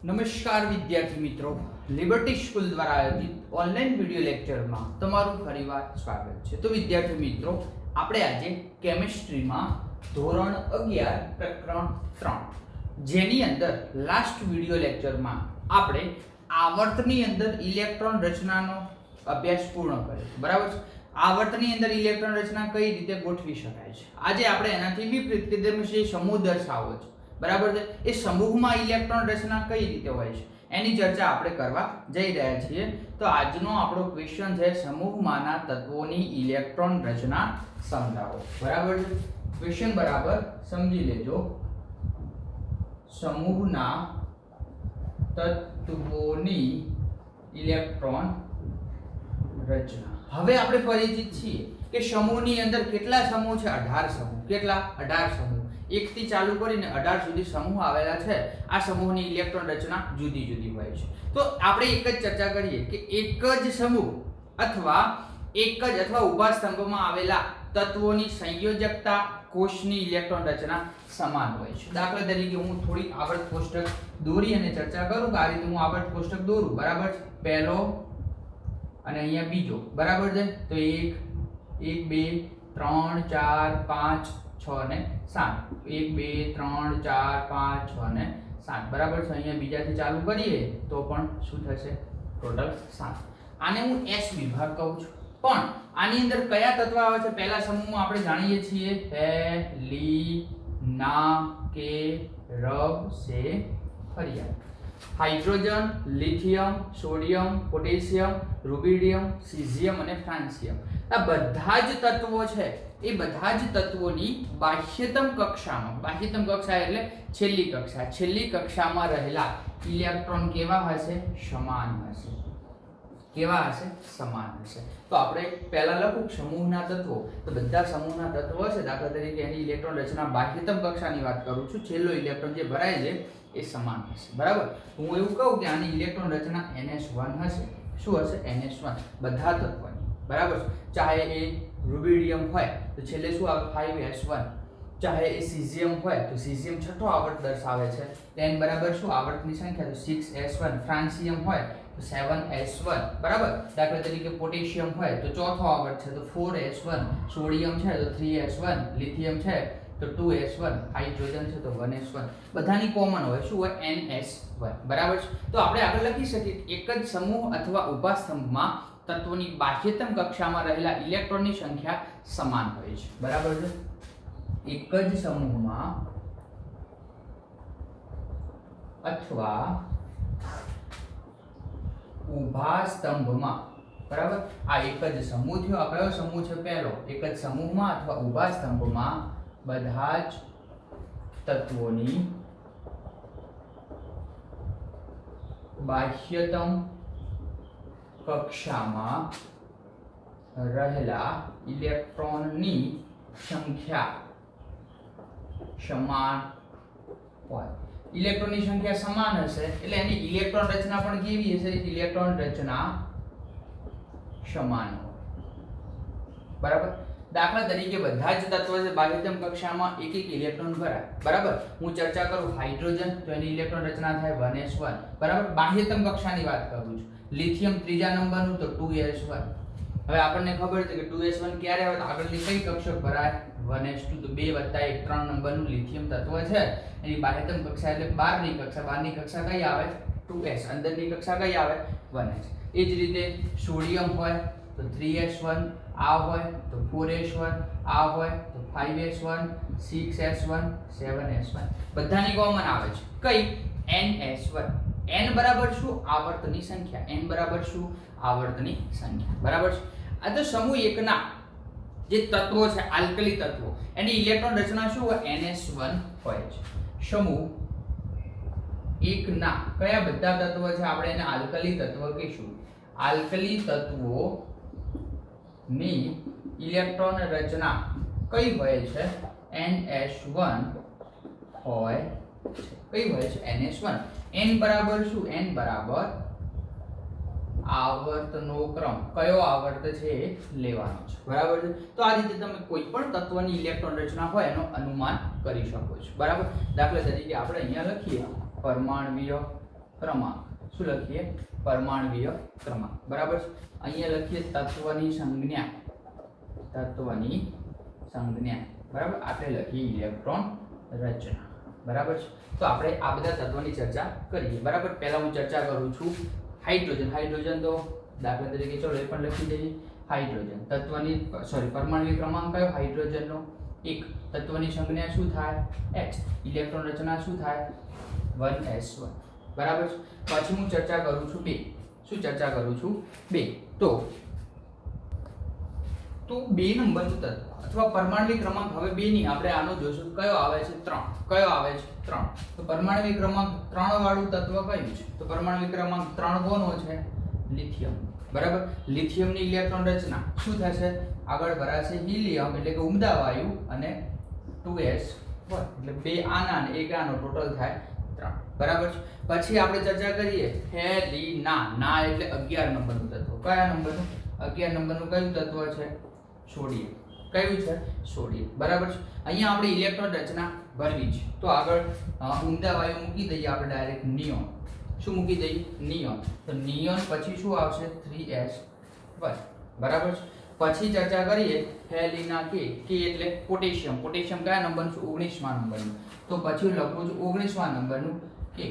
નમસ્કાર વિદ્યાર્થી મિત્રો, લિબર્ટી સ્કૂલ દ્વારા આયોજિત ઓનલાઈન વિડિયો લેક્ચરમાં તમારું ફરીવાર સ્વાગત છે। તો વિદ્યાર્થી મિત્રો, આપણે આજે કેમિસ્ટ્રીમાં ધોરણ 11 પ્રકરણ 3 જેની અંદર લાસ્ટ વિડિયો લેક્ચરમાં આપણે આવર્તની અંદર ઇલેક્ટ્રોન રચનાનો અભ્યાસ પૂર્ણ કર્યો, બરાબર છે। આવર્તની અંદર ઇલેક્ટ્રોન રચના કઈ રીતે ગોઠવી શકાય છે, આજે આપણે એનાથી વિપરીત કે તેમ સમૂહ દર્શાવો છે, બરાબર છે। એ સમૂહમાં ઇલેક્ટ્રોન રચના કઈ રીતે હોય છે એની ચર્ચા આપણે કરવા જઈ રહ્યા છીએ। તો આજનો આપણો ક્વેશ્ચન છે સમૂહમાંના તત્વોની ઇલેક્ટ્રોન રચના સમજાવો, બરાબર છે। ક્વેશ્ચન બરાબર સમજી લેજો। સમૂહના તત્વોની ઇલેક્ટ્રોન રચના। હવે આપણે પરિચિત છીએ કે સમૂહની અંદર કેટલા સમૂહ છે? 18 સમૂહ। કેટલા? 18 સમૂહ। 1 થી ચાલુ કરીને 18 સુધી સમૂહ આવેલા છે। આ સમૂહની ઇલેક્ટ્રોન રચના જુદી જુદી હોય છે। તો આપણે એક જ ચર્ચા કરીએ કે એક જ સમૂહ અથવા ઊભા સ્તંભમાં આવેલા તત્વોની સંયોજકતા કોષની ઇલેક્ટ્રોન રચના સમાન હોય છે। દાખલા તરીકે હું થોડી આવર્ત કોષ્ટક દોરી અને ચર્ચા કરું કે આ રીતે હું આવર્ત કોષ્ટક દોરું, બરાબર છે। પહેલો અને અહીંયા બીજો, બરાબર છે। તો 1 2 3 4 5 6 અને 7, 1 2 3 4 5 6 અને 7, બરાબર છે। અહીંયા બીજાથી ચાલુ કરીએ તો પણ શું થશે? ટોટલ 7। આને હું S વિભાગ કહું છું। પણ આની અંદર કયા તત્વ આવે છે? પહેલા સમૂહમાં આપણે જાણીએ છીએ ફેલિનાકેરબ hydrogen, lithium, sodium, potassium, rubidium, caesium અને ફ્રાન્સિયમ। આ બધા જ તત્વો છે એ બધા જ તત્વોની બાહ્યતમ કક્ષા એટલે છેલ્લી કક્ષામાં રહેલા ઇલેક્ટ્રોન કેવા હશે? સમાન હશે। કેવા હશે? સમાન હશે। તો આપણે પહેલા લખું સમૂહના તત્વો, તો બધા સમૂહના તત્વો છે। દાખલા તરીકે એની ઇલેક્ટ્રોન રચના બાહ્યતમ કક્ષાની વાત કરું છું, છેલ્લો ઇલેક્ટ્રોન જે ભરાય છે એ સમાન હશે, બરાબર। હું એવું કહું કે આની ઇલેક્ટ્રોન રચના NS1 હશે। શું હશે? NS1 બધા તત્વોની, બરાબર છે। ચાહે એ રૂબિડિયમ હોય તો છેલ્લે શું આવે? 5S1। ચાહે એ સીઝિયમ હોય તો સીઝિયમ છઠ્ઠો આવર્ત દર્શાવે છે, n બરાબર શું? આવર્તની સંખ્યા તો 6S1। ફ્રાન્સિયમ હોય તો 7S1, બરાબર। દાખલા તરીકે પોટેશિયમ હોય તો ચોથો આવર્ત છે તો 4S1। સોડિયમ છે તો 3S1। લિથિયમ છે તો 2S1। હાઇડ્રોજન છે તો 1S1। બધાની કોમન હોય શું હોય? NS1, બરાબર છે। તો આપણે આગળ લખી શકીએ એક જ સમૂહ અથવા ઊભા સ્તંભમાં તત્વોની બાહ્યતમ કક્ષામાં રહેલા ઇલેક્ટ્રોનની સંખ્યા સમાન હોય છે, બરાબર છે। એક જ સમૂહમાં અથવા ઊભા સ્તંભમાં, બરાબર। આ એક જ સમૂહ થયો। આ કયો સમૂહ છે? પહેલો। એક જ સમૂહમાં અથવા ઊભા સ્તંભમાં બધા જ તત્વોની બાહ્યતમ કક્ષામાં રહેલા ઇલેક્ટ્રોનની સંખ્યા સમાન હોય। ઇલેક્ટ્રોનની સંખ્યા સમાન હશે એટલે એની ઇલેક્ટ્રોન રચના પણ કેવી હશે? ઇલેક્ટ્રોન રચના સમાન હોય, બરાબર। દાખલા તરીકે બધા જ તત્વો છે બાહ્યતમ કક્ષામાં એક ઇલેક્ટ્રોન ભરાય, બરાબર। હું ચર્ચા કરું હાઇડ્રોજન તો એની ઇલેક્ટ્રોન રચના થાય 1s1, બરાબર। બાહ્યતમ કક્ષાની વાત કરું છું। લિથિયમ ત્રીજા નંબરનું તો 2s1। હવે આપણને ખબર છે કે 2s1 ક્યારે આવે? તો આગળની કઈ કક્ષક ભરાય? 1s2। તો 2 + 1 3 નંબરનું લિથિયમ તત્વ છે, એની બાહ્યતમ કક્ષા એટલે 12ની કક્ષા। 12ની કક્ષા કઈ આવે? 2s। અંદરની કક્ષા કઈ આવે? 1s। એ જ રીતે સોડિયમ હોય તો 3s1, આ હોય તો 4s1, આ હોય તો 5s1, 6s1, 7s1। બધાની કોમન આવે છે કઈ? NS1। n બરાબર શું? આવર્તની સંખ્યા। n બરાબર શું? આવર્તની સંખ્યા, બરાબર છે। આ તો સમૂહ એકના જે તત્વો છે આલ્કલી તત્વો, એની ઇલેક્ટ્રોન રચના શું હોય? NS1 હોય છે। સમૂહ એકના કયા બધા તત્વો છે? આપણે એને આલ્કલી તત્વ કહીશું। આલ્કલી તત્વોની ઇલેક્ટ્રોન રચના કઈ હોય છે? NS1 હોય છે। કઈ હોય છે? NS1। n બરાબર શું? n બરાબર આવર્તનો ક્રમ, કયો આવર્ત છે એ લેવાનો છે, બરાબર છે। તો આ રીતે તમે કોઈ પણ તત્વની ઇલેક્ટ્રોન રચના હોય એનો અનુમાન કરી શકો છો, બરાબર। દાખલા તરીકે આપણે અહીંયા લખીએ પરમાણ્વીય ક્રમાંક. શું લખીએ? પરમાણ્વીય ક્રમાંક. બરાબર છે. અહીંયા લખીએ તત્વની સંજ્ઞા. તત્વની સંજ્ઞા. બરાબર. આપણે લખીએ ઇલેક્ટ્રોન રચના. બરાબર છે. તો આપણે આ બધા તત્વોની ચર્ચા કરીએ. બરાબર. પહેલા હું ચર્ચા કરું છું હાઇડ્રોજન. હાઇડ્રોજન તો દાખલા તરીકે ચલો એ પણ લખી દઈએ. હાઇડ્રોજન તત્વની પરમાણ્વીય ક્રમાંક કયો હાઇડ્રોજનનો? 1. તત્વની સંજ્ઞા શું થાય? H. ઇલેક્ટ્રોન રચના શું થાય? 1s1. બરાબર છે. પછી હું ચર્ચા કરું છું 2. શું ચર્ચા કરું છું? 2. તો 2 નંબરનું તત્વ અથવા પરમાણ્વીય ક્રમાંક હવે 2 ની આપણે આનો જોશું કયો આવે છે? 3. કયો આવે છે? 3. તો પરમાણ્વીય ક્રમાંક 3 વાળું તત્વ કયું છે? તો પરમાણ્વીય ક્રમાંક 3 કોનો છે? લિથિયમ. બરાબર. લિથિયમની ઇલેક્ટ્રોન રચના શું થશે? આગળ ભરાશે હિલિયમ એટલે કે ઉમદા વાયુ અને 2s1 એટલે 2 આના અને 1 આનો ટોટલ થાય 3. બરાબર છે. પછી આપણે ચર્ચા કરીએ હેલિના. ના એટલે 11 નંબરનું તત્વ. કયા નંબરનું? 11 નંબરનું કયું તત્વ છે? સોડિયમ. કયું છે? સોડિયમ. બરાબર છે. અહીંયા આપણે ઇલેક્ટ્રોન રચના ભરવી છે. તો આગળ ઉમદા વાયુ મૂકી દઈએ આપણે ડાયરેક્ટ નિયોન. શું મૂકી દઈએ? નિયોન. તો નિયોન પછી શું આવશે? 3s1. બરાબર છે. પછી ચર્ચા કરીએ હેલિના કે. કે એટલે પોટેશિયમ. પોટેશિયમ કયા નંબરનું છે? 19મા નંબરનું. તો પછી હું લખું છું 19મા નંબરનું કે.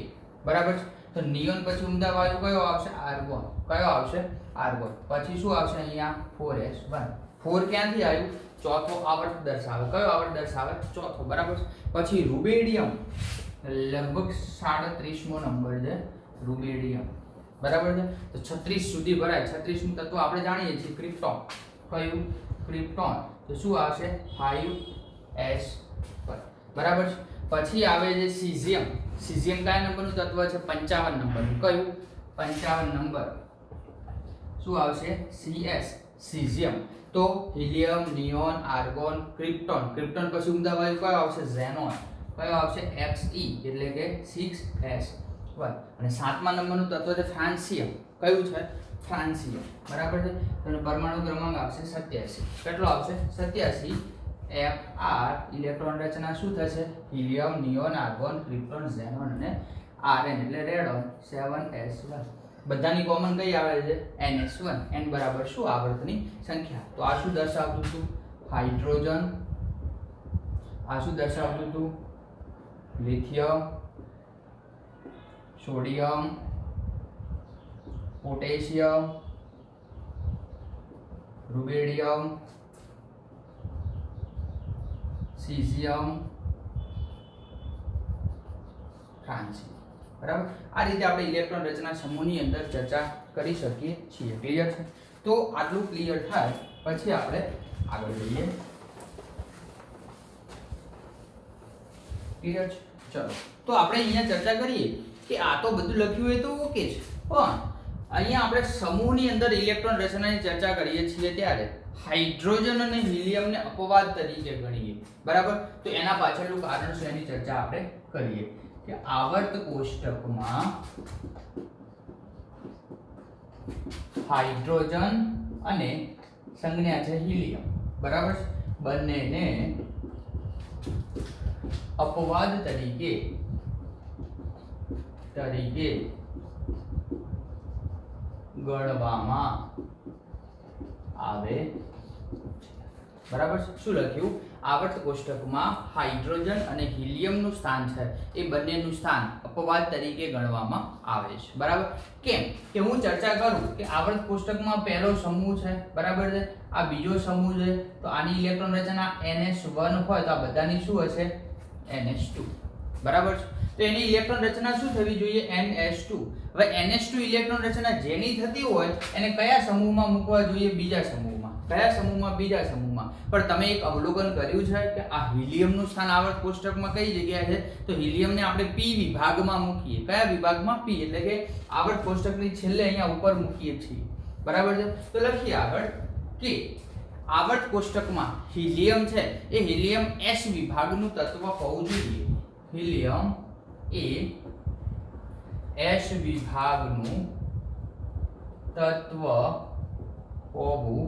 બરાબર છે. તો નિયોન પછી ઉમદા વાયુ કયો આવશે? આર્ગોન. કયો આવશે? આર્ગોન. પછી શું આવશે અહીંયા? 4s1. 4 ક્યાંથી આવ્યું? ચોથો આવર્ત દર્શાવે. કયો આવર્ત દર્શાવે? ચોથો. બરાબર છે. પછી રૂબેડિયમ લગભગ 37મો નંબર છે રૂબેડિયમ. બરાબર છે. તો 36 સુધી ભરાય. 36નું તત્વ આપણે જાણીએ છીએ ક્રિપ્ટોન. કયું? ક્રિપ્ટોન. તો શું આવશે? 5s1. બરાબર છે. પછી આવે છે સીઝિયમ. સીઝિયમ કયા નંબરનું તત્વ છે? 55 નંબરનું. કયું? 55 નંબર. શું આવશે? Cs. સીઝિયમ. તો helium, neon, argon, krypton. Krypton પછી ઉમદા વાયુ કયો આવશે? ઝેનોન. કયો આવશે? Xe એટલે કે 6s1. અને 7મા નંબરનું તત્વ છે ફ્રાન્સિયમ. કયું છે? ફ્રાન્સિયમ. બરાબર છે. તો પરમાણુ ક્રમાંક આવશે 87. કેટલો આવશે? 87. Fr. ઇલેક્ટ્રોન રચના શું થશે? Helium, neon, argon, krypton, xenon અને Rn એટલે રેડોન 7s1. બધાની કોમન કઈ આવે છે? ns1. n બરાબર શું? આવર્તની સંખ્યા. તો આ શું દર્શાવતું હતું? હાઇડ્રોજન. આ શું દર્શાવતું હતું? Lithium, sodium, potassium, rubidium, caesium, francium. બરાબર. આ રીતે આપણે ઇલેક્ટ્રોન રચના સમૂહની અંદર ચર્ચા કરી શકીએ છીએ. ક્લિયર છે? તો આટલું ક્લિયર થાય પછી આપણે આગળ જઈએ. ક્લિયર છે? ચલો. તો આપણે અહીંયા ચર્ચા કરીએ કે આ તો બધું લખ્યું હોય તો ઓકે છે, પણ અહીંયા આપણે સમૂહની અંદર ઇલેક્ટ્રોન રચનાની ચર્ચા કરીએ છીએ ત્યારે હાઇડ્રોજન અને હિલિયમને અપવાદ તરીકે ગણીએ. બરાબર. તો એના પાછળનું કારણ છે એની ચર્ચા આપણે કરીએ કે આવર્ત કોષ્ટકમાં હાઇડ્રોજન અને સંજ્ઞા છે હિલિયમ. બરાબર. બંનેને અપવાદ તરીકે ગણવામાં આવે. બરાબર. શું લખ્યું? આવર્ત કોષ્ટકમાં હાઇડ્રોજન અને હિલિયમનું સ્થાન છે એ બંનેનું સ્થાન અપવાદ તરીકે ગણવામાં આવે છે. બરાબર. કેમ કે હું ચર્ચા કરું કે આવર્ત કોષ્ટકમાં પહેલો સમૂહ છે. બરાબર છે. આ બીજો સમૂહ છે. તો આની ઇલેક્ટ્રોન રચના ns1 હોય તો આ બધાની શું હશે? ns2. બરાબર છે. તો એની ઇલેક્ટ્રોન રચના શું થવી જોઈએ? ns2. હવે ns2 ઇલેક્ટ્રોન રચના જેની થતી હોય એને કયા સમૂહમાં મૂકવા જોઈએ? બીજા સમૂહમાં. કયા સમૂહમાં? બીજા સમૂહમાં. પણ તમે એક અવલોકન કર્યું છે કે આ હિલિયમનું સ્થાન આવર્ત કોષ્ટકમાં કઈ જગ્યાએ છે? તો હિલિયમને આપણે p વિભાગમાં મૂકીએ. કયા વિભાગમાં? p એટલે કે આવર્ત કોષ્ટકની છેલ્લે અહીંયા ઉપર મૂકીએ છીએ. બરાબર છે. તો લખીએ આગળ કે આવર્ત કોષ્ટકમાં હિલિયમ છે એ હિલિયમ s વિભાગનું તત્વ હોવું જોઈએ. હિલિયમ એ s વિભાગનું તત્વ હોવું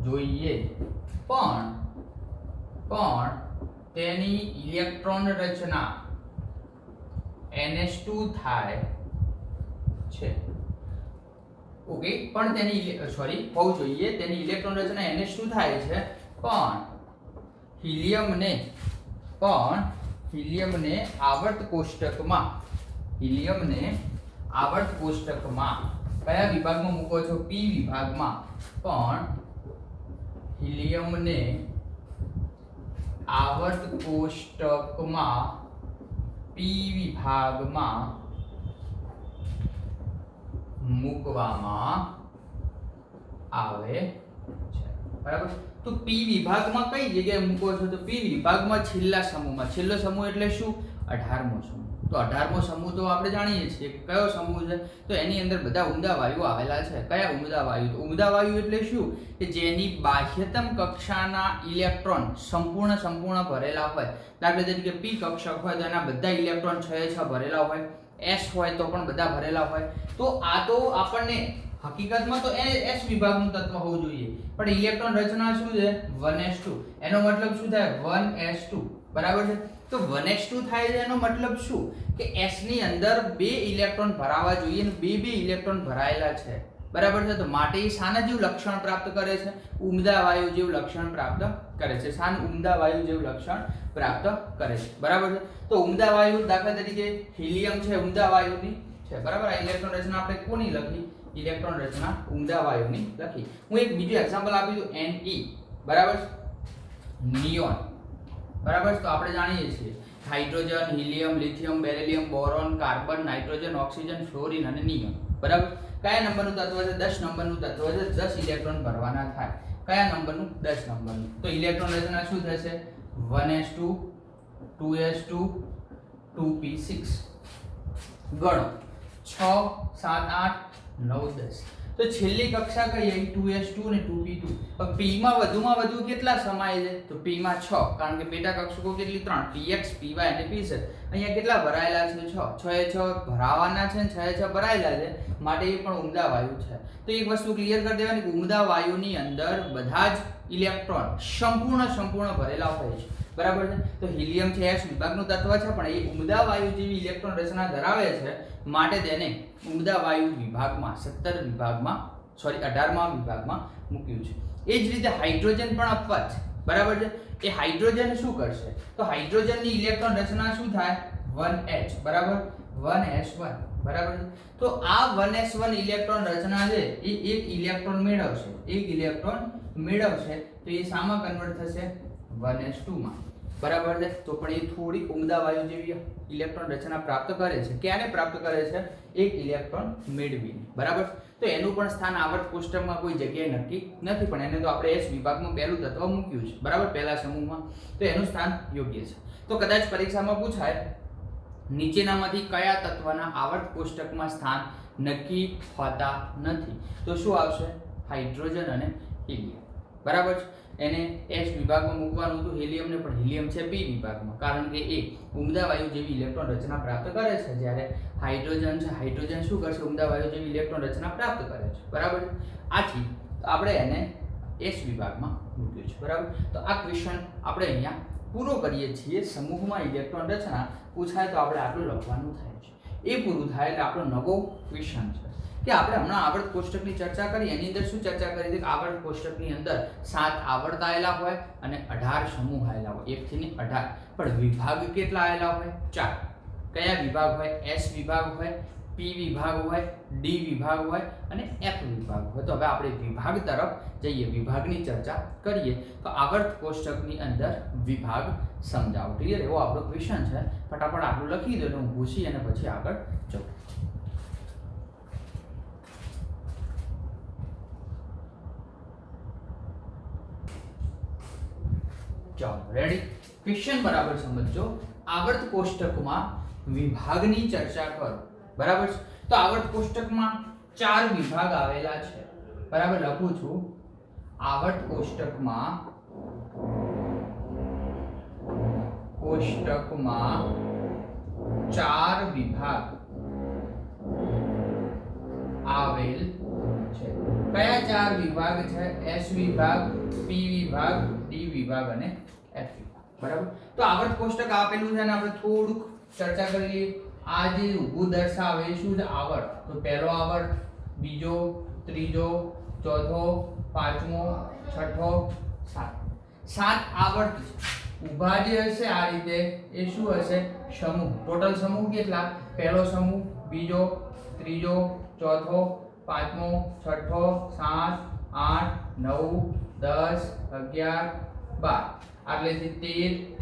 જોઈએ, પણ તેની ઇલેક્ટ્રોન રચના ns2 થાય છે. ઓકે, પણ તેની સોરી હોવું જોઈએ તેની ઇલેક્ટ્રોન રચના NH2 થાય છે, પણ હિલિયમને આવર્ત કોષ્ટકમાં કયા વિભાગમાં મૂકો છો? P વિભાગમાં. પણ હિલિયમને આવર્ત કોષ્ટકમાં P વિભાગમાં મૂકવામાં આવે છે. બરાબર. તો P વિભાગમાં કઈ જગ્યાએ મૂકો છો? તો P વિભાગમાં છેલ્લા સમૂહમાં. છેલ્લો સમૂહ એટલે શું? 18મો સમૂહ. તો 18મો સમૂહ તો આપણે જાણીએ છીએ કે કયો સમૂહ છે? તો એની અંદર બધા ઉમદા વાયુ આવેલા છે. કયા ઉમદા વાયુ? તો ઉમદા વાયુ એટલે શું? કે જેની બાહ્યતમ કક્ષાના ઇલેક્ટ્રોન સંપૂર્ણ ભરેલા હોય. દાખલા તરીકે P કક્ષક હોય તો એના બધા ઇલેક્ટ્રોન 6 ભરેલા હોય. S હોય તો પણ બધા ભરેલા હોય. તો આ તો આપણને હકીકતમાં તો S વિભાગનું તત્વ હોવું જોઈએ, પણ ઇલેક્ટ્રોન રચના શું છે? 1s2. એનો મતલબ શું થાય? 1s2. બરાબર છે. તો 1s2 થાય છે એનો મતલબ શું? કે S ની અંદર 2 ઇલેક્ટ્રોન ભરાવા જોઈએ અને 2 ઇલેક્ટ્રોન ભરાયેલા છે. બરાબર છે. તો માટે એ શાના જેવું લક્ષણ પ્રાપ્ત કરે છે? ઉમદા વાયુ જેવું લક્ષણ પ્રાપ્ત કરે છે. ઉમદા વાયુ જેવું લક્ષણ પ્રાપ્ત કરે છે. બરાબર છે. તો ઉમદા વાયુ દાખલા તરીકે હિલિયમ છે, ઉમદા વાયુની છે. બરાબર. આ ઇલેક્ટ્રોન રચના આપણે કોની લખી? ઇલેક્ટ્રોન રચના ઉમદા વાયુની લખી. હું એક બીજું એક્ઝામ્પલ આપી દઉં. Ne. બરાબર. નિયોન. બરાબર. તો આપણે જાણીએ છીએ hydrogen, helium, lithium, beryllium, boron, carbon, nitrogen, oxygen, fluorine અને નિયોન. બરાબર. કયા નંબરનું તત્વ છે? 10 નંબરનું તત્વ છે. 10 ઇલેક્ટ્રોન ભરવાના થાય. કયા નંબરનું? 10 નંબરનું. તો ઇલેક્ટ્રોન રચના શું થશે? 1s2 2s2 2p6. ગણો 6 7 8 9 10. તો છેલ્લી કક્ષા કઈ આવી? 2s2 અને 2p2. હવે p માં વધુમાં વધુ કેટલા સમાય છે? તો p માં 6, કારણ કે પેટા કક્ષકો કેટલી? 3, px py અને pz. અહીંયા કેટલા ભરાયેલા છે? 6. 6 એ 6 ભરાવાના છે અને 6 એ 6 ભરાયેલા છે, માટે એ પણ ઉમદા વાયુ છે. તો એક વસ્તુ ક્લિયર કરી દેવાની કે ઉમદા વાયુની અંદર બધા જ ઇલેક્ટ્રોન સંપૂર્ણ ભરેલા હોય છે. બરાબર છે. તો હિલિયમ છે S વિભાગનું તત્વ છે, પણ એ ઉમદા વાયુ જેવી ઇલેક્ટ્રોન રચના ધરાવે છે, માટે તેને ઉમદા વાયુ વિભાગમાં 18મા વિભાગમાં મૂક્યું છે. એ જ રીતે હાઇડ્રોજન પણ અપવાદ છે. બરાબર છે. એ હાઇડ્રોજન શું કરશે? તો હાઇડ્રોજનની ઇલેક્ટ્રોન રચના શું થાય? 1h. બરાબર. 1s1. બરાબર છે. તો આ 1s1 ઇલેક્ટ્રોન રચના છે એ એક ઇલેક્ટ્રોન મેળવશે. તો એ શામાં કન્વર્ટ થશે? 1s2 માં. બરાબર છે. તો પણ એ થોડી ઉમદા વાયુ જેવી ઇલેક્ટ્રોન રચના પ્રાપ્ત કરે છે. ક્યારે પ્રાપ્ત કરે છે? એક ઇલેક્ટ્રોન મેળવીને. બરાબર. તો એનું પણ સ્થાન આવર્ત કોષ્ટકમાં કોઈ જગ્યાએ નક્કી નથી, પણ એને તો આપણે S વિભાગમાં પહેલું તત્વ મૂક્યું છે. બરાબર. પહેલા સમૂહમાં. તો એનું સ્થાન યોગ્ય છે. તો કદાચ પરીક્ષામાં પૂછાય નીચેનામાંથી કયા તત્વના આવર્ત કોષ્ટકમાં સ્થાન નક્કી હોતા નથી? તો શું આવશે? હાઇડ્રોજન અને હિલિયમ. બરાબર છે. એને S વિભાગમાં મૂકવાનું હતું, હિલિયમને, પણ હિલિયમ છે P વિભાગમાં, કારણ કે એ ઉમદા વાયુ જેવી ઇલેક્ટ્રોન રચના પ્રાપ્ત કરે છે, જ્યારે હાઇડ્રોજન છે, હાઇડ્રોજન શું કરશે? ઉમદા વાયુ જેવી ઇલેક્ટ્રોન રચના પ્રાપ્ત કરે છે. બરાબર. આથી આપણે એને S વિભાગમાં મૂક્યું છે. બરાબર. તો આ ક્વેશ્ચન આપણે અહીંયા પૂરો કરીએ છીએ. સમૂહમાં ઇલેક્ટ્રોન રચના પૂછાય તો આપણે આટલું લખવાનું થાય છે. એ પૂરું થાય એટલે આપણો નવો ક્વેશ્ચન છે કે આપણે હમણાં આવર્ત કોષ્ટકની ચર્ચા કરી. એની અંદર શું ચર્ચા કરી હતી? આવર્ત કોષ્ટકની અંદર 7 આવર્ત આવેલા હોય અને 18 સમૂહ આવેલા હોય, 1 થી 18. પણ વિભાગ કેટલા આવેલા હોય? 4. કયા વિભાગ હોય? S વિભાગ હોય, P વિભાગ હોય, D વિભાગ હોય અને F વિભાગ હોય. તો હવે આપણે વિભાગ તરફ જઈએ, વિભાગની ચર્ચા કરીએ. તો આવર્ત કોષ્ટકની અંદર વિભાગ સમજાવો. ક્લિયર? એવો આપણો ક્વેશ્ચન છે. ફટાફટ આટલું લખી દો, હું પૂછી અને પછી આગળ જાઉં. ચાલો રેડી. ક્વેશ્ચન બરાબર સમજો. આવર્ત કોષ્ટકમાં વિભાગની ચર્ચા કરો. બરાબર છે. તો આવર્ત કોષ્ટકમાં 4 વિભાગ આવેલા છે. બરાબર. લખું છું. આવર્ત કોષ્ટકમાં 4 વિભાગ આવેલ છે. કયા 4 વિભાગ છે? S વિભાગ, P વિભાગ, D વિભાગ અને F વિભાગ. બરાબર. તો આવર્ત કોષ્ટક આપેલું છે અને આપણે થોડુંક ચર્ચા કરી લઈએ. આ જે ઊભું દર્શાવે એ શું છે? આવર્ત. તો પહેલો આવર્ત, બીજો, ત્રીજો, ચોથો, પાંચમો, છઠ્ઠો, સાતમો. 7 આવર્ત છે. ઊભા જે હશે આ રીતે એ શું હશે? સમૂહ. ટોટલ સમૂહ કેટલા? પહેલો સમૂહ, બીજો, ત્રીજો, ચોથો, પાંચમો, છઠ્ઠો, 7, 8, 9, 10, 11, 12. આટલેથી 13,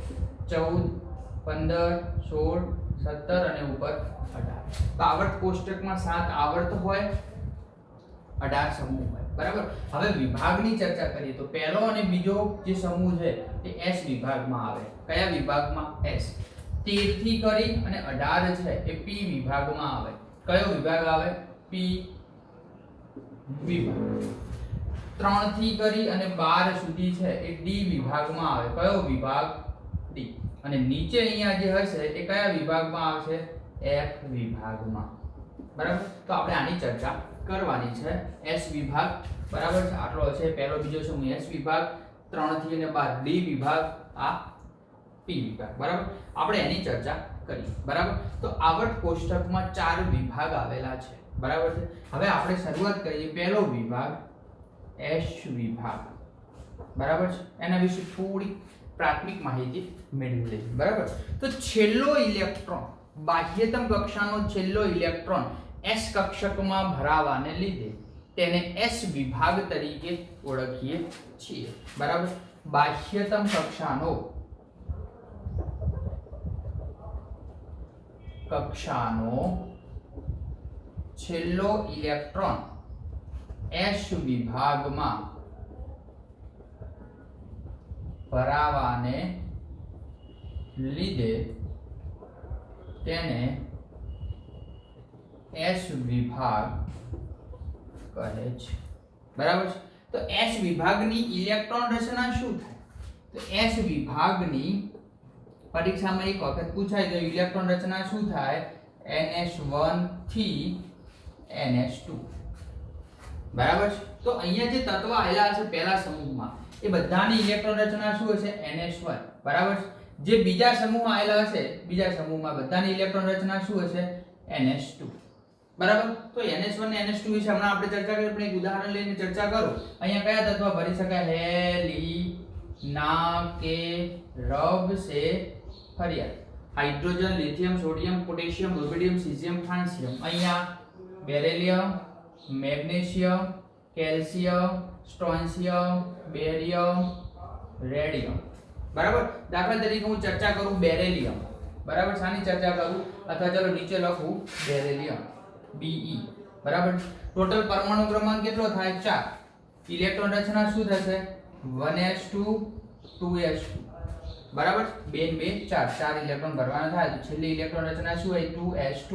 14, 15, 16, 17 અને ઉપર 18. તો આવર્ત કોષ્ટકમાં 7 આવર્ત હોય, 18 સમૂહ હોય. બરાબર. હવે વિભાગની ચર્ચા કરીએ તો પહેલો અને બીજો જે સમૂહ છે એ S વિભાગમાં આવે. કયા વિભાગમાં? S. 13 થી કરી અને 18 છે એ P વિભાગમાં આવે. કયો વિભાગ આવે? P વિભાગ. 3 થી કરી અને 12 સુધી છે એ D વિભાગમાં આવે. કયો વિભાગ? D. અને નીચે અહીંયા જે હશે એ કયા વિભાગમાં આવશે? F વિભાગમાં. બરાબર. તો આપણે આની ચર્ચા કરવાની છે. S વિભાગ. બરાબર છે. આટલો હશે પહેલો બીજો સમૂહ S વિભાગ, 3 થી અને 12 D વિભાગ, આ P વિભાગ. બરાબર. આપણે એની ચર્ચા કરીએ. બરાબર. તો આવર્ત કોષ્ટકમાં 4 વિભાગ આવેલા છે. બરાબર છે. હવે આપણે શરૂઆત કરીએ. પહેલો વિભાગ S વિભાગ. બરાબર છે. એના વિશે થોડી પ્રાથમિક માહિતી મેળવી લઈએ. બરાબર. તો છેલ્લો ઇલેક્ટ્રોન, બાહ્યતમ કક્ષાનો છેલ્લો ઇલેક્ટ્રોન S કક્ષકમાં ભરાવાને લીધે તેને S વિભાગ તરીકે ઓળખીએ છીએ. બરાબર. બાહ્યતમ કક્ષાનો છેલ્લો ઇલેક્ટ્રોન S વિભાગમાં ભરાવાને લીધે તેને S વિભાગ કહે છે. બરાબર છે. તો S વિભાગની ઇલેક્ટ્રોન રચના શું થાય? તો S વિભાગની પરીક્ષામાં એક વખત પૂછાય તો ઇલેક્ટ્રોન રચના શું થાય? NS1 થી NS2. બરાબર છે. તો અહીંયા જે તત્વ આવેલા હશે પહેલા સમૂહમાં એ બધાની ઇલેક્ટ્રોન રચના શું હશે? NS1. બરાબર છે. જે બીજા સમૂહમાં આવેલા હશે બીજા સમૂહમાં બધાની ઇલેક્ટ્રોન રચના શું હશે? NS2. બરાબર. તો NS1 ને NS2 વિશે હમણાં આપણે ચર્ચા કરી, પણ એક ઉદાહરણ લઈને ચર્ચા કરું. અહીંયા કયા તત્વ ભરી શકાય? હેલી, ના, કે, રબ, સે, ફરિયાદ. Hydrogen, lithium, sodium, potassium, rubidium, caesium, francium. અહીંયા beryllium, magnesium, calcium, strontium, barium, radium. બરાબર. દાખલા તરીકે હું ચર્ચા કરું બેરિલિયમ. બરાબર. શાની ચર્ચા કરું? અથવા ચલો નીચે લખું બેરિલિયમ, Be. બરાબર. ટોટલ પરમાણુ ક્રમાંક કેટલો થાય? 4. ઇલેક્ટ્રોન રચના શું થશે? 1s2 2s2. બરાબર. 2 2 4 4 ઇલેક્ટ્રોન ભરવાના થાય તો છેલ્લી ઇલેક્ટ્રોન રચના શું હોય? 2s2.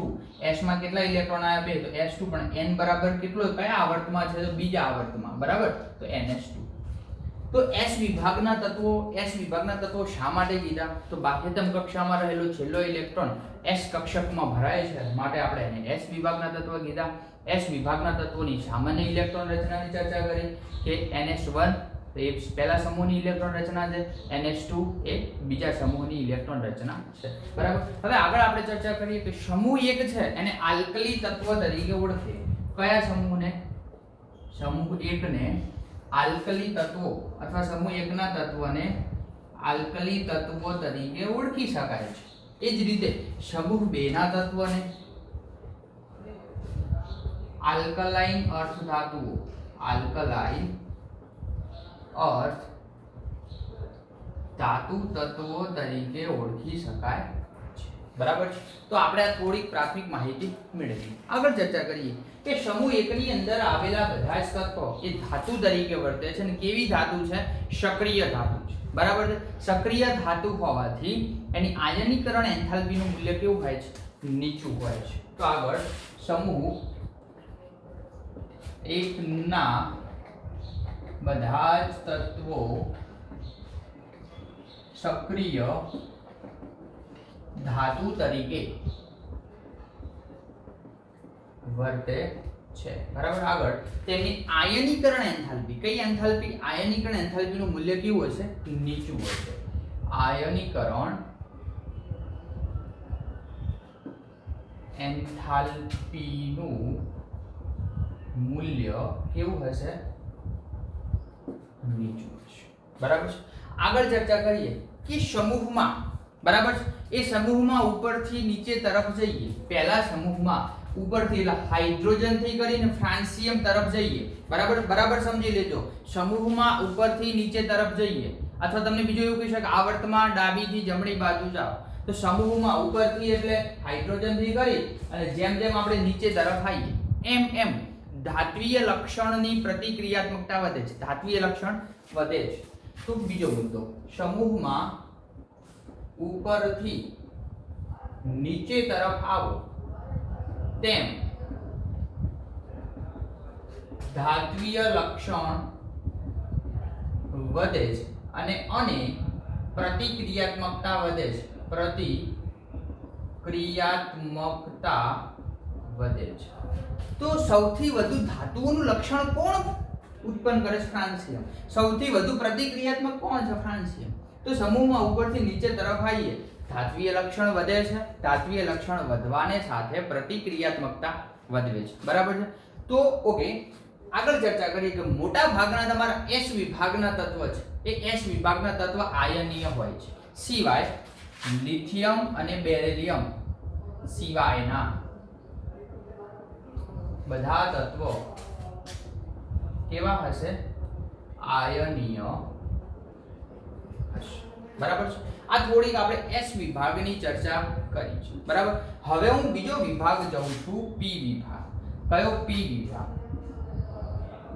s માં કેટલા ઇલેક્ટ્રોન આવ્યા? 2. તો s2 પણ n બરાબર કેટલો? કયા આવર્તમાં છે? તો બીજા આવર્તમાં. બરાબર. તો ns2. તો S વિભાગના તત્વો શા માટે કીધા? તો બાહ્યતમ કક્ષામાં રહેલો છેલ્લો ઇલેક્ટ્રોન S કક્ષકમાં ભરાય છે માટે આપણે એને S વિભાગના તત્વો કીધા. S વિભાગના તત્વોની સામાન્ય ઇલેક્ટ્રોન રચનાની ચર્ચા કરી કે NS1 તો એ પહેલા સમૂહની ઇલેક્ટ્રોન રચના છે, NS2 એ બીજા સમૂહની ઇલેક્ટ્રોન રચના છે. બરાબર. હવે આગળ આપણે ચર્ચા કરીએ કે સમૂહ 1 છે એને આલ્કલી તત્વ તરીકે ઓળખીએ. કયા સમૂહને? સમૂહ 1 ને આલ્કલી તત્વો અથવા સમૂહ 1 ના તત્વને આલ્કલી તત્વો તરીકે ઓળખી શકાય છે. એ જ રીતે સમૂહ 2 ના તત્વને આલ્કલાઇન અર્થ ધાતુઓ, આલ્કલાઇન અર્થ ધાતુ તત્વો તરીકે ઓળખી શકાય છે. બરાબર છે. તો આપણે આ થોડીક પ્રાથમિક માહિતી મેળવી. આગળ ચર્ચા કરીએ કે સમૂહ 1 ની અંદર આવેલા બધા જ તત્વો એ ધાતુ તરીકે વર્તે છે. અને કેવી ધાતુ છે? સક્રિય ધાતુ છે. બરાબર છે. સક્રિય ધાતુ હોવાથી એની આયનીકરણ એન્થાલ્પીનું મૂલ્ય કેવું હોય છે? નીચું હોય છે. તો આગળ સમૂહ 1 ના બધા જ તત્વો સક્રિય ધાતુ તરીકે વર્તે છે. બરાબર. આગળ તેમની આયનીકરણ એન્થાલ્પી, કઈ એન્થાલ્પી? આયનીકરણ એન્થાલ્પીનું મૂલ્ય કેવું હશે? નીચું હશે. આયનીકરણ એન્થાલ્પીનું મૂલ્ય કેવું હશે? નીચું હશે. બરાબર છે. આગળ ચર્ચા કરીએ કે સમૂહમાં, બરાબર છે, એ સમૂહમાં ઉપરથી નીચે તરફ જઈએ. પહેલા સમૂહમાં ઉપરથી હાઇડ્રોજન થી કરીને ફ્રાન્સિયમ તરફ જઈએ. બરાબર સમજી લેજો. સમૂહમાં ઉપરથી નીચે તરફ જઈએ, અથવા તમને બીજું એવું કહી શકાય આવર્તમાં ડાબીથી જમણી બાજુ જાઓ. તો સમૂહમાં ઉપરથી એટલે હાઇડ્રોજન થી કરી અને જેમ જેમ આપણે નીચે તરફ આવીએ એમ એમ ધાત્વીય લક્ષણની પ્રતિક્રિયાત્મકતા વધે છે. ધાત્વીય લક્ષણ વધે છે. તો બીજો મુદ્દો, સમૂહમાં ઉપરથી નીચે તરફ આવો તેમ ધાત્વીય લક્ષણ વધે છે અને પ્રતિક્રિયાત્મકતા વધે છે. પ્રતિક્રિયાત્મકતા વધે છે. તો સૌથી વધુ ધાતુઓનું લક્ષણ કોણ ઉત્પન્ન કરે છે? ફ્રાન્સિયમ. સૌથી વધુ પ્રતિક્રિયાત્મક કોણ છે? ફ્રાન્સિયમ. તો સમૂહમાં ઉપરથી નીચે તરફ આવીએ, ધાત્વીય લક્ષણ વધે છે. ધાત્વીય લક્ષણ વધવાને સાથે પ્રતિક્રિયાત્મકતા વધે છે. બરાબર છે. તો ઓકે, આગળ ચર્ચા કરીએ કે મોટા ભાગના તમારા S વિભાગના તત્વ છે, એ S વિભાગના તત્વ આયનીય હોય છે, સિવાય લિથિયમ અને બેરિલિયમ સિવાયના બધા તત્વો કેવા હશે? આયનીય હશે. બરાબર છે. આ થોડીક આપણે S વિભાગની ચર્ચા કરી છે. બરાબર. હવે હું બીજો વિભાગ જાઉં છું, P વિભાગ. કયો? P વિભાગ.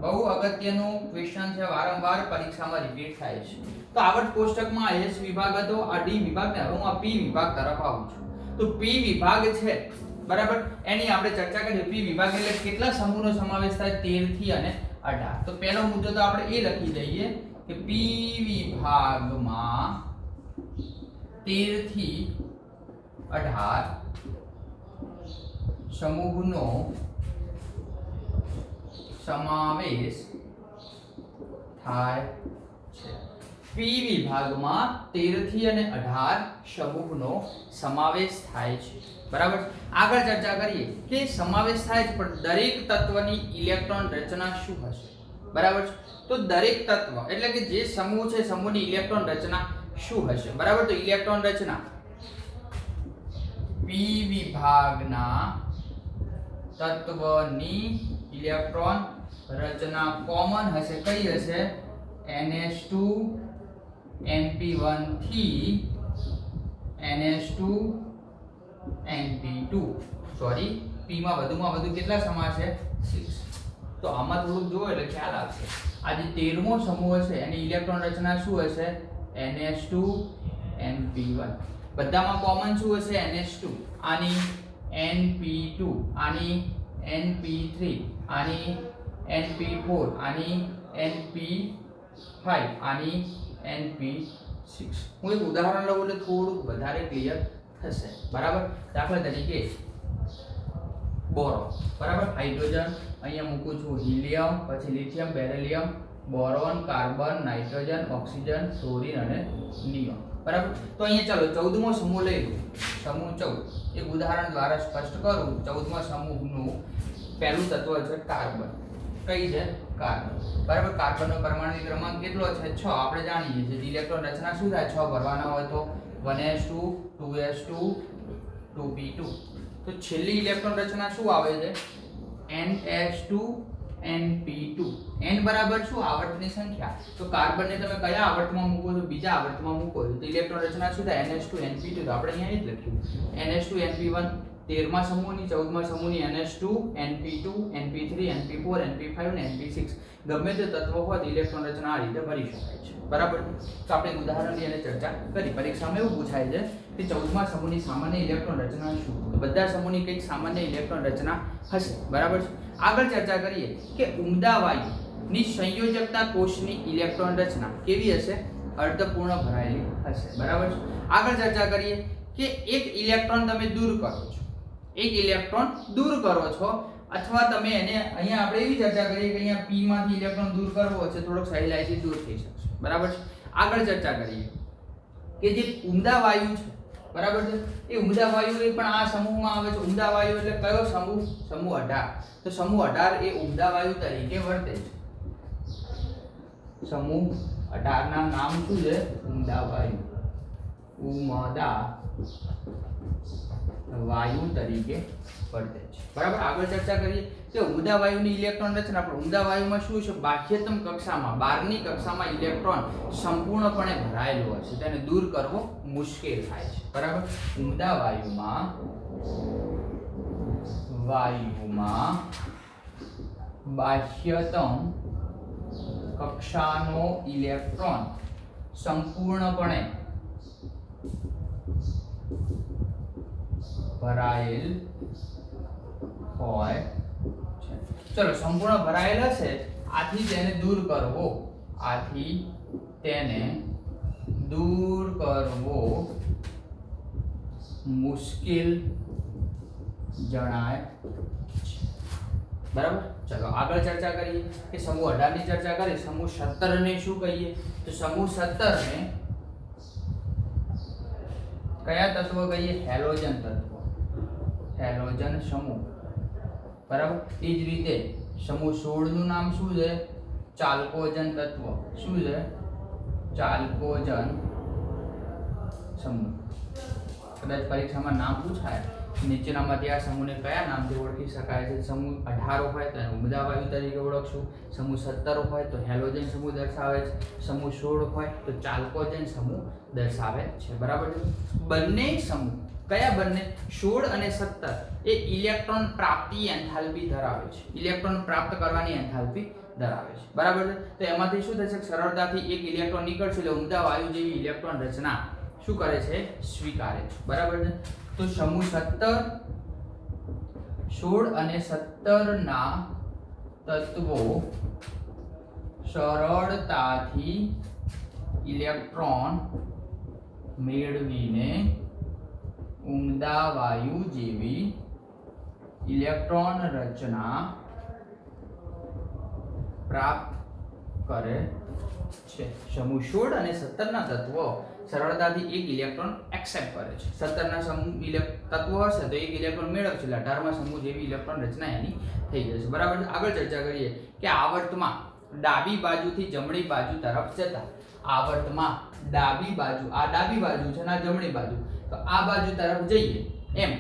બહુ અગત્યનું ક્વેશ્ચન છે, વારંવાર પરીક્ષામાં રિપીટ થાય છે. તો આવર્ત કોષ્ટકમાં S વિભાગ હતો, આ D વિભાગ ને હવે હું આ P વિભાગ તરફ આવું છું. તો P વિભાગ છે, બરાબર, એની આપણે ચર્ચા કરીએ. P વિભાગ એટલે કેટલા સમૂહનો સમાવેશ થાય? 13 થી અને 18. તો પહેલો મુદ્દો તો આપણે એ લખી દઈએ કે P વિભાગમાં 13 થી 18 સમૂહનો સમાવેશ થાય છે. P વિભાગમાં 13 થી અને 18 સમૂહનો સમાવેશ થાય છે. બરાબર. આગળ ચર્ચા કરીએ કે સમાવેશ થાય છે, પણ દરેક તત્વની ઇલેક્ટ્રોન રચના શું હશે? બરાબર છે. તો દરેક તત્વ એટલે કે જે સમૂહ છે, સમૂહની ઇલેક્ટ્રોન રચના શું હશે? બરાબર. તો ઇલેક્ટ્રોન રચના P વિભાગના તત્વની ઇલેક્ટ્રોન રચના કોમન હશે. કઈ હશે? NH2 NP1 થી NH2 NP2. સોરી, P માં વધુમાં વધુ કેટલા સમા છે? 6. તો આમાં થોડુંક જોવો એટલે ખ્યાલ આવશે. આ જે 13મો સમૂહ છે એની ઇલેક્ટ્રોન રચના શું હશે? NH2 NP1. બધામાં કોમન શું હશે? NH2. આની NP2, આની NP3, આની NP4, આની NP5, આની NP6. હું એક ઉદાહરણ લઉં એટલે થોડુંક વધારે ક્લિયર થશે. બરાબર. દાખલા તરીકે બોરોન. બરાબર. હાઇડ્રોજન અહીંયા મૂકું છું, હિલિયમ, પછી lithium, beryllium, boron, carbon, nitrogen, oxygen, fluorine અને નિયોન. બરાબર. તો અહીંયા ચાલો 14મો સમૂહ લઈ લો. સમૂહ 14 એક ઉદાહરણ દ્વારા સ્પષ્ટ કરું. 14મા સમૂહનું પહેલું તત્વ છે કાર્બન. કઈ છે? કાર્બન. બરાબર. કાર્બનનો પરમાણુ ક્રમાંક કેટલો છે? 6. આપણે જાણીએ છીએ. ઇલેક્ટ્રોન રચના શું થાય? 6 ભરવાના હોય તો 1s2 2s2 2p2. તો છેલ્લી ઇલેક્ટ્રોન રચના શું આવે છે? ns2 np2. n બરાબર શું? આવર્તની સંખ્યા. તો કાર્બનને તમે કયા આવર્તમાં મૂકો છો? બીજા આવર્તમાં મૂકો છો. તો ઇલેક્ટ્રોન રચના શું થાય? ns2 np2. તો આપણે અહીંયા જ લખ્યું ns2 np1. 13મા સમૂહની, 14મા સમૂહની ns2 np2 np3 np4 np5 અને np6 ગમે તે તત્વો હોય ઇલેક્ટ્રોન રચના આ રીતે કરી શકાય છે. બરાબર. તો આપણે એક ઉદાહરણની એને ચર્ચા કરી. પરીક્ષામાં એવું પૂછાય છે કે 14મા સમૂહની સામાન્ય ઇલેક્ટ્રોન રચના શું? તો બધા સમૂહની કંઈક સામાન્ય ઇલેક્ટ્રોન રચના હશે. બરાબર છે. આગળ ચર્ચા કરીએ કે ઉમદા વાયુની સંયોજકતા કોષની ઇલેક્ટ્રોન રચના કેવી હશે? અર્ધપૂર્ણ ભરાયેલી હશે. બરાબર છે. આગળ ચર્ચા કરીએ કે એક ઇલેક્ટ્રોન તમે દૂર કરો છો, એક ઇલેક્ટ્રોન દૂર કરો છો, અથવા તમે એને અહીંયા આપણે એવી ચર્ચા કરીએ કે અહીંયા P માંથી ઇલેક્ટ્રોન દૂર કરવો છે, થોડોક સહેલાઈથી દૂર થઈ શકશે. બરાબર છે. આગળ ચર્ચા કરીએ કે જે ઉમદા વાયુ છે બરાબર છે। એ ઉમદા વાયુ એ પણ આ સમૂહમાં આવે છે। ઉમદા વાયુ એટલે કયો સમૂહ? સમૂહ 18। તો સમૂહ 18 એ ઉમદા વાયુ તરીકે વર્તે છે। સમૂહ 18 ના નામ શું છે? ઉમદા વાયુ, ઉમદા વાયુ તરીકે વર્તે છે। બરાબર, આગળ ચર્ચા કરીએ કે ઉમદા વાયુની ઇલેક્ટ્રોન રચના। પણ ઉમદા વાયુમાં શું છે? બાહ્યતમ કક્ષામાં, બહારની કક્ષામાં ઇલેક્ટ્રોન સંપૂર્ણપણે ભરાયેલો હોય છે, તેને દૂર કરવો મુશ્કેલ થાય છે। બરાબર, ઉમદા વાયુમાં બાહ્યતમ કક્ષાનો ઇલેક્ટ્રોન સંપૂર્ણપણે ભરાયેલ હોય છે। ચલો, સંપૂર્ણ ભરાયેલ હશે, આથી તેને દૂર કરવો, આથી તેને દૂર કરવો મુશ્કેલ જણાય છે। બરાબર, ચલો આગળ ચર્ચા કરીએ કે સમૂહ 18 ની ચર્ચા કરીએ। સમૂહ 17 ને શું કહીએ? તો સમૂહ 17 ને કયા તત્વ કહીએ? હેલોજન તત્વ, હેલોજન સમૂહ। બરાબર, એ જ રીતે સમૂહ 16 નું નામ શું છે? ચાલ્કોજન તત્વ। શું છે? ચાલ્કોજન સમૂહ। કદાચ પરીક્ષામાં નામ પૂછાય, નીચેનામાંથી આ સમૂહને કયા નામથી ઓળખી શકાય છે? સમૂહ 18 હોય તો એને ઉમદા વાયુ તરીકે ઓળખશું, સમૂહ 17 હોય તો હેલોજન સમૂહ દર્શાવે છે, સમૂહ 16 હોય તો ચાલ્કોજન સમૂહ દર્શાવે છે। બરાબર છે। બંને સમૂહ, કયા બંને? 16 અને 17 એ ઇલેક્ટ્રોન પ્રાપ્તિ એન્થાલ્પી ધરાવે છે, ઇલેક્ટ્રોન પ્રાપ્ત કરવાની એન્થાલ્પી ધરાવે છે। બરાબર છે। તો એમાંથી શું થશે? સરળતાથી એક ઇલેક્ટ્રોન નીકળશે એટલે ઉમદા વાયુ જેવી ઇલેક્ટ્રોન રચના શું કરે છે? સ્વીકારે છે। બરાબર છે। તો સમૂહ 17, 16 અને 17 ના તત્વો સરળતાથી ઇલેક્ટ્રોન મેળવીને ઉમદા વાયુ જેવી ઇલેક્ટ્રોન રચના પ્રાપ્ત કરે છે। સમૂહ 16 અને 17 ના તત્વો સરળતાથી એક ઇલેક્ટ્રોન એક્સેપ્ટ કરે છે। 17 ના સમૂહ તત્વો હશે તો એક ઇલેક્ટ્રોન મેળવશે એટલે 18 માં સમૂહ જેવી ઇલેક્ટ્રોન રચના એની થઈ જશે। બરાબર છે। આગળ ચર્ચા કરીએ કે આવર્તમાં ડાબી બાજુથી જમણી બાજુ તરફ જતા, આવર્તમાં ડાબી બાજુ, આ ડાબી બાજુ છે ને આ જમણી બાજુ, તો આ બાજુ તરફ જઈએ એમ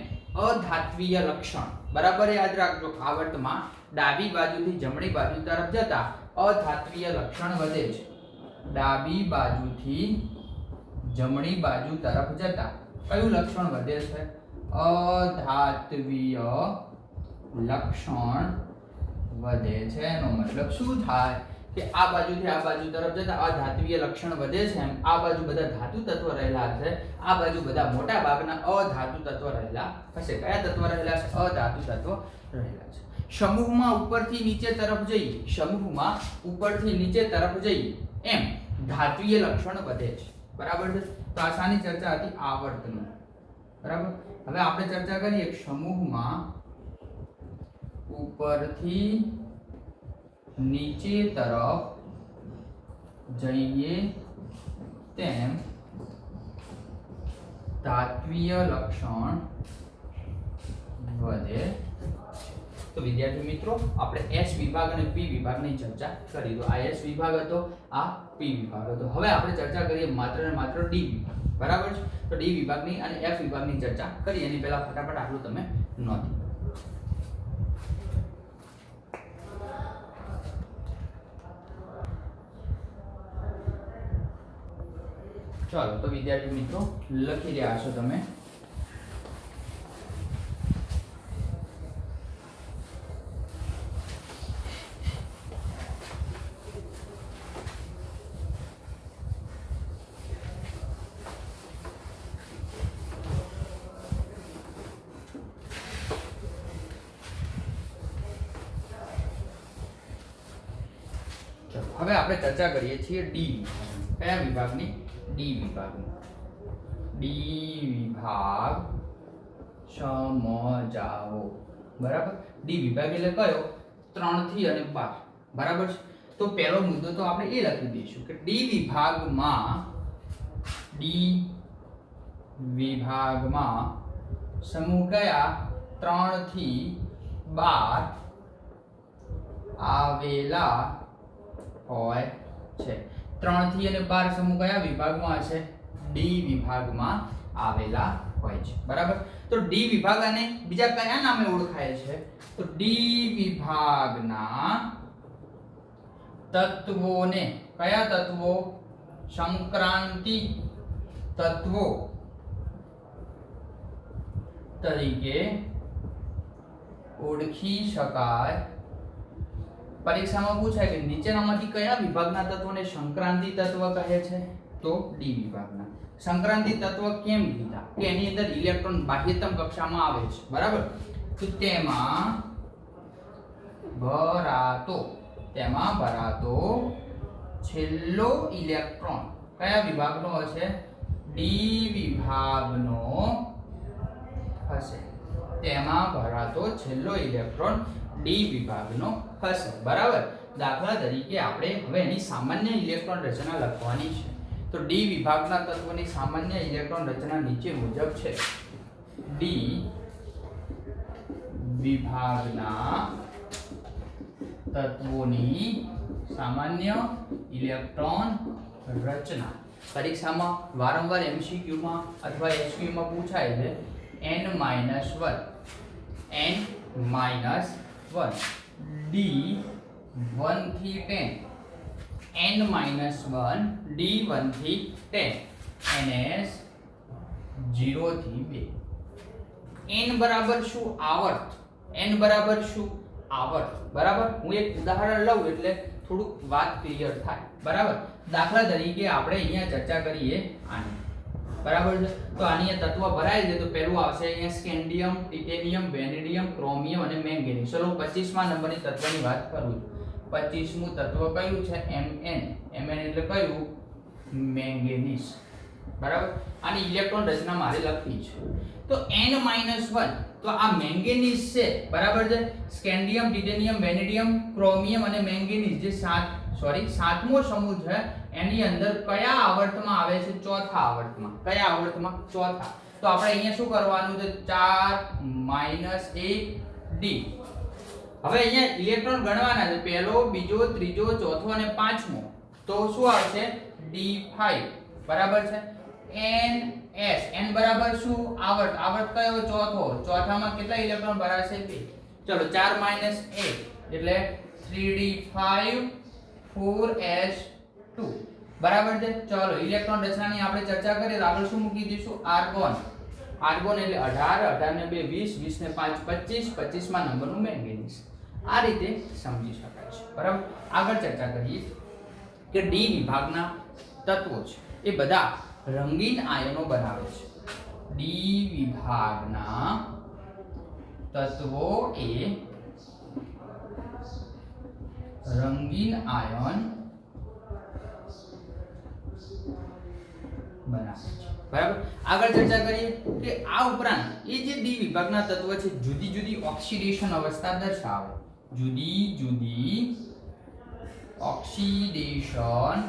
અધાત્વીય લક્ષણ, બરાબર યાદ રાખજો, આવર્તમાં ડાબી બાજુથી જમણી બાજુ તરફ જતા અધાત્વીય લક્ષણ વધે છે। ડાબી બાજુથી જમણી બાજુ તરફ જતા કયું લક્ષણ વધે છે? અધાત્વીય લક્ષણ વધે છે। એનો મતલબ શું થાય કે આ બાજુથી આ બાજુ તરફ જતા અધાત્વીય લક્ષણ વધે છે, એમ આ બાજુ બધા ધાતુ તત્વ રહેલા છે, આ બાજુ બધા મોટા ભાગના અધાતુ તત્વ રહેલા હશે। કયા તત્વ રહેલા છે? અધાતુ તત્વ રહેલા છે। સમૂહમાં ઉપરથી નીચે તરફ જઈએ, સમૂહમાં ઉપરથી નીચે તરફ જઈએ એમ ધાત્વીય લક્ષણ વધે છે। બરાબર છે। તો આ શાની ચર્ચા હતી? આવર્તની। બરાબર, હવે આપણે ચર્ચા કરીએ સમૂહમાં ઉપરથી નીચે તરફ જઈએ તેમ ધાત્વીય લક્ષણ વધે। તો વિદ્યાર્થી મિત્રો, આપણે એસ વિભાગ અને પી વિભાગની ચર્ચા કરી। તો આ એસ વિભાગ હતો, આ પી વિભાગ હતો। હવે આપણે ચર્ચા કરીએ માત્ર ને માત્ર ડી વિભાગ। બરાબર છે। તો ડી વિભાગની અને એફ વિભાગની ચર્ચા કરીએ એની પહેલા ફટાફટ આટલું તમે નોંધી લો। ચાલો, તો વિદ્યાર્થી મિત્રો લખી રહ્યા છો તમે। હવે આપણે ચર્ચા કરીએ છીએ ડી વિભાગ। કયા વિભાગની? ડી વિભાગની। ડી વિભાગ સમજાવો। બરાબર, ડી વિભાગ એટલે કયો? 3 થી અને 12। બરાબર છે। તો પહેલો મુદ્દો તો આપણે એ લખી દઈશું કે ડી વિભાગમાં, ડી વિભાગમાં સમૂહ કયા 3 થી 12 આવેલા હોય છે. 3 થી અને 12 સમૂહ કયા વિભાગમાં હશે? ડી વિભાગમાં આવેલા હોય છે. બરાબર. તો ડી વિભાગ અને બીજા કયા નામે ઓળખાય છે? તો ડી વિભાગના તત્વોને કયા તત્વો? સંક્રાંતિ તત્વો તરીકે ઓળખી શકાય. પરીક્ષામાં પૂછાય કે નીચેનામાંથી કયા વિભાગના તત્વોને સંક્રાંતિ તત્વ કહે છે? તો ડી વિભાગના. સંક્રાંતિ તત્વ કેમ લીધા? કે એની અંદર ઇલેક્ટ્રોન બાહ્યતમ કક્ષામાં આવે છે. બરાબર. તો તેમાં ભરાતો છેલ્લો ઇલેક્ટ્રોન કયા વિભાગનો હશે? ડી વિભાગનો હશે. તેમાં ભરાતો છેલ્લો ઇલેક્ટ્રોન ડી વિભાગનો હશે. બરાબર. દાખલા તરીકે આપણે હવે એની સામાન્ય ઇલેક્ટ્રોન રચના લખવાની છે. તો ડી વિભાગના તત્વોની સામાન્ય ઇલેક્ટ્રોન રચના નીચે મુજબ છે. ડી વિભાગના તત્વોની સામાન્ય ઇલેક્ટ્રોન રચના પરીક્ષામાં વારંવાર MCQ માં અથવા SQ માં પૂછાય છે. n-1 D 1 થી 10 n-1 D 1 થી 10 ns 0 થી 2. n બરાબર શું? આવર્ત. n બરાબર શું? આવર્ત. બરાબર. હું એક ઉદાહરણ લઉં એટલે થોડુંક વાત ક્લિયર થાય. બરાબર. દાખલા તરીકે આપણે અહીંયા ચર્ચા કરીએ આની. બરાબર છે. તો આની તત્વ ભરાય છે. તો પહેલું આવશે અહીંયા સ્કેન્ડિયમ, ટિટેનિયમ, વેનેડિયમ, ક્રોમિયમ અને મેંગેનીઝ. ચલો 25મા નંબરની તત્વની વાત કરું છું. 25મું તત્વ કયું છે? Mn એટલે કયું? મેંગેનીઝ. બરાબર. આની ઇલેક્ટ્રોન રચના મારે લખવી છે. તો n-1 તો આ મેંગેનીઝ છે. બરાબર છે. સ્કેન્ડિયમ, ટિટેનિયમ, વેનેડિયમ, ક્રોમિયમ અને મેંગેનીઝ જે સાતમો સમૂહ છે એની અંદર કયા આવર્તમાં આવે છે? ચોથા આવર્તમાં. કયા આવર્તમાં? ચોથા. તો આપણે અહીંયા શું કરવાનું છે? 4 - 1 D. હવે અહીંયા ઇલેક્ટ્રોન ગણવાના છે. પહેલો, બીજો, ત્રીજો, ચોથો અને પાંચમો. તો શું આવશે? D5. બરાબર છે. ns n બરાબર શું? આવર્ત. આવર્ત કયો? ચોથો. ચોથામાં કેટલા ઇલેક્ટ્રોન ભરાશે? 2. ચલો 4 - 1 એટલે 3d5 4s2. બરાબર છે. ચલો ઇલેક્ટ્રોન રચનાની આપણે ચર્ચા કરીએ તો આપણે શું મૂકી દઈશું? આર્ગોન. આર્ગોન એટલે 18 18 ને 2 20 20 ને 5 25 25મા નંબરનું મેંગેનીઝ. આ રીતે સમજી શકાય છે. બરાબર. આગળ ચર્ચા કરીએ કે ડી વિભાગના તત્વો છે એ બધા રંગીન આયનો બનાવે છે. ડી વિભાગના તત્વો એ રંગીન આયન બનાવે છે. બરાબર. આગળ ચર્ચા કરીએ કે આ ઉપરાંત એ જે ડી વિભાગના તત્વ છે જુદી જુદી ઓક્સિડેશન અવસ્થા દર્શાવે. જુદી જુદી ઓક્સિડેશન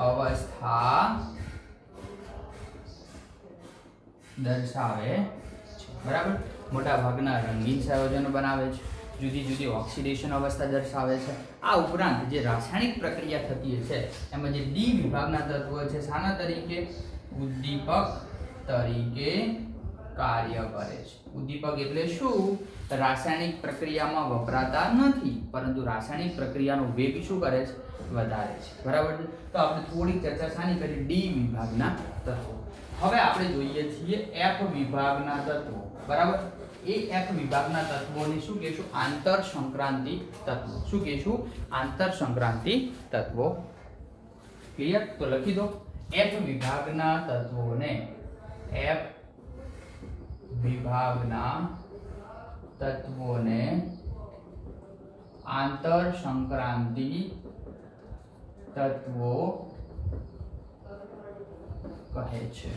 અવસ્થા દર્શાવે છે. બરાબર. મોટા ભાગના રંગીન સંયોજનો બનાવે છે. જુદી જુદી ઓક્સિડેશન અવસ્થા દર્શાવે છે. આ ઉપરાંત જે રાસાયણિક પ્રક્રિયા થતી છે એમાં જે ડી વિભાગના તત્વો છે શાના તરીકે? ઉદ્દીપક તરીકે કાર્ય કરે છે. ઉદ્દીપક એટલે શું? રાસાયણિક પ્રક્રિયામાં વપરાતા નથી પરંતુ રાસાયણિક પ્રક્રિયાનો વેગ શું કરે છે? વધારે છે. બરાબર છે. તો આપણે થોડી ચર્ચા શાની કરી? ડી વિભાગના તત્વો. હવે આપણે જોઈએ છીએ એફ વિભાગના તત્વો. બરાબર. એ એફ વિભાગના તત્વોને શું કહેશું? આંતર સંક્રાંતિ તત્વો. શું કહેશું? આંતર સંક્રાંતિ તત્વો. ક્લિયર? તો લખી દો. એફ વિભાગના તત્વોને એફ વિભાગના તત્વોને આંતર સંક્રાંતિ તત્વો કહે છે.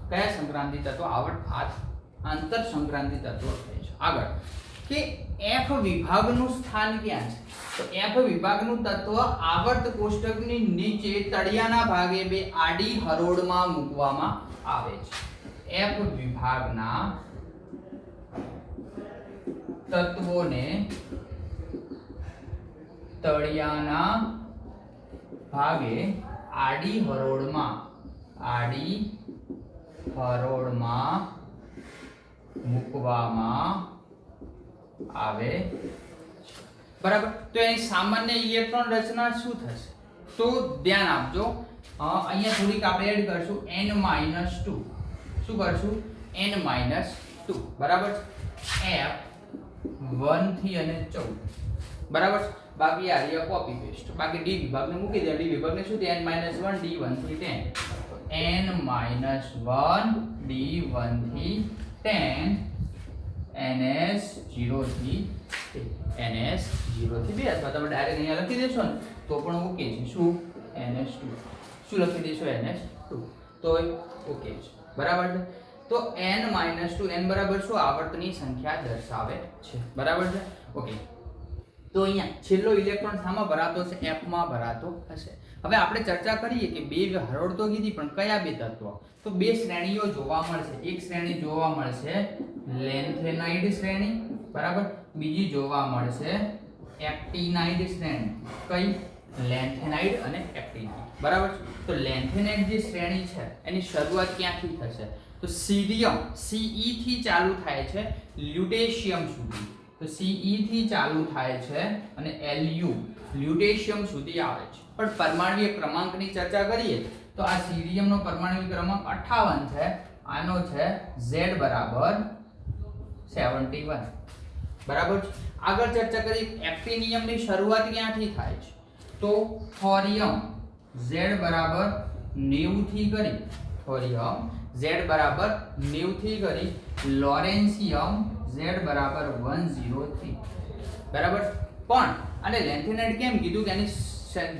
કયા સંક્રાંતિ તત્વો? આંતર સંક્રાંતિ તત્વો કહે છે. આગળ કે એફ વિભાગનું સ્થાન ક્યાં છે? તો એફ વિભાગનું તત્વ આવર્ત કોષ્ટકની નીચે તળિયાના ભાગે બે આડી હરોળમાં મૂકવામાં આવે છે. F વિભાગના તત્વોને તળિયાના ભાગે આડી હરોળમાં મૂકવામાં આવે છે. બરાબર. તો એની સામાન્ય ઇલેક્ટ્રોન રચના શું થશે? તો ધ્યાન આપજો, અહીંયા થોડીક આપણે એડ કરશું n-2. શું કરશું? n-2. બરાબર. F 1 થી અને 14. બરાબર. બાકી આ રહ્યા કોપી પેસ્ટ. બાકી ડી વિભાગને મૂકી દે. ડી વિભાગને શું છે? n-1 d 1 થી 10. તો n-1 d 1 થી 10 ns 0 થી 2 અથવા તમે ડાયરેક્ટ અહીંયા લખી દેશો ને તો પણ ઓકે છે. શું? ns2. શું લખી દેશો? ns2. તો ઓકે છે. બરાબર છે. તો n-2 n બરાબર શું? આવર્તની સંખ્યા દર્શાવે છે. બરાબર છે. ઓકે. તો અહીંયા છેલ્લો ઇલેક્ટ્રોન શામાં ભરાતો છે? F માં ભરાતો હશે. હવે આપણે ચર્ચા કરીએ કે બે હરોળ તો કીધી, પણ કયા બે તત્વો? તો બે શ્રેણીઓ જોવા મળશે. એક શ્રેણી જોવા મળશે લેન્થેનાઇડ શ્રેણી, બરાબર. બીજી જોવા મળશે એક્ટિનાઇડ શ્રેણી. કઈ? લેન્થેનાઇડ અને એક્ટિનાઇડ. બરાબર. તો લેન્થેનાઇડ જે શ્રેણી છે એની શરૂઆત ક્યાંથી થશે? તો સીરિયમ Ce થી ચાલુ થાય છે લ્યુટેશિયમ સુધી. તો Ce થી ચાલુ થાય છે અને Lu લ્યુટેશિયમ સુધી આવે છે. પણ પરમાણ્વીય ક્રમાંકની ચર્ચા કરીએ તો આ સીરિયમનો પરમાણ્વીય ક્રમાંક 58 છે. આનો છે Z બરાબર 71. બરાબર છે. આગળ ચર્ચા કરીએ એક્ટિનિયમની શરૂઆત ક્યાંથી થાય છે? તો થોરિયમ Z બરાબર 90 થી કરી લોરેન્સિયમ Z બરાબર 103. બરાબર. પણ અને લેન્થેનાઇડ કેમ કીધું? કે એની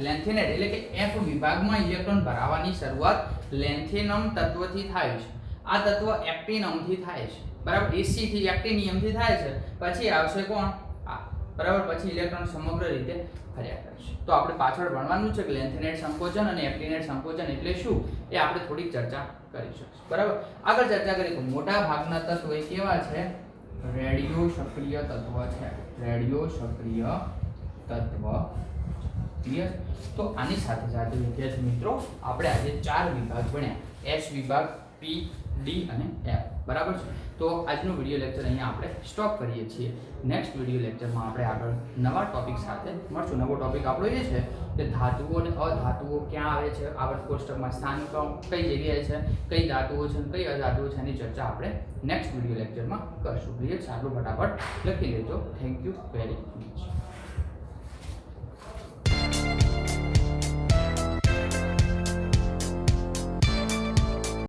લેન્થેનાઇડ એટલે કે F વિભાગમાં ઇલેક્ટ્રોન ભરાવાની શરૂઆત લેન્થેનમ તત્વથી થાય છે. આ તત્વ એક્ટિનમ થી થાય છે. બરાબર. Ac થી એક્ટિનિયમ થી થાય છે. પછી આવશે કોણ? આ. બરાબર. પછી ઇલેક્ટ્રોન સમગ્ર રીતે ફર્યા કરશે. તો આપણે પાછળ ભણવાનું છે કે લેન્થેનાઇડ સંકોચન અને એક્ટિનાઇડ સંકોચન એટલે શું એ આપણે થોડીક ચર્ચા કરીશું. બરાબર. આગળ ચર્ચા કરીએ તો મોટા ભાગના તત્વો એ કેવા છે? રેડિયો સક્રિય તત્વ છે. રેડિયો સક્રિય તત્વ. ક્લિયર? તો આની સાથે સાથે વિદ્યાર્થી મિત્રો આપણે આજે 4 વિભાગ ભણ્યા. S વિભાગ, P, D અને F. બરાબર છે. તો આજનો વિડિયો લેક્ચર અહીંયા આપણે સ્ટોપ કરીએ છીએ. નેક્સ્ટ વિડિયો લેક્ચરમાં આપણે આગળ નવા ટોપિક સાથે મળશું. નવો ટોપિક આપણો એ છે કે ધાતુઓ અને અધાતુઓ ક્યાં આવે છે, આવર્ત કોષ્ટકમાં સ્થાન કઈ જગ્યાએ છે, કઈ ધાતુઓ છે કઈ અધાતુઓ છે એની ચર્ચા આપણે નેક્સ્ટ વિડિયો લેક્ચરમાં કરશું. ક્લિયર? આટલું ફટાફટ લખી લેજો. Thank you very much.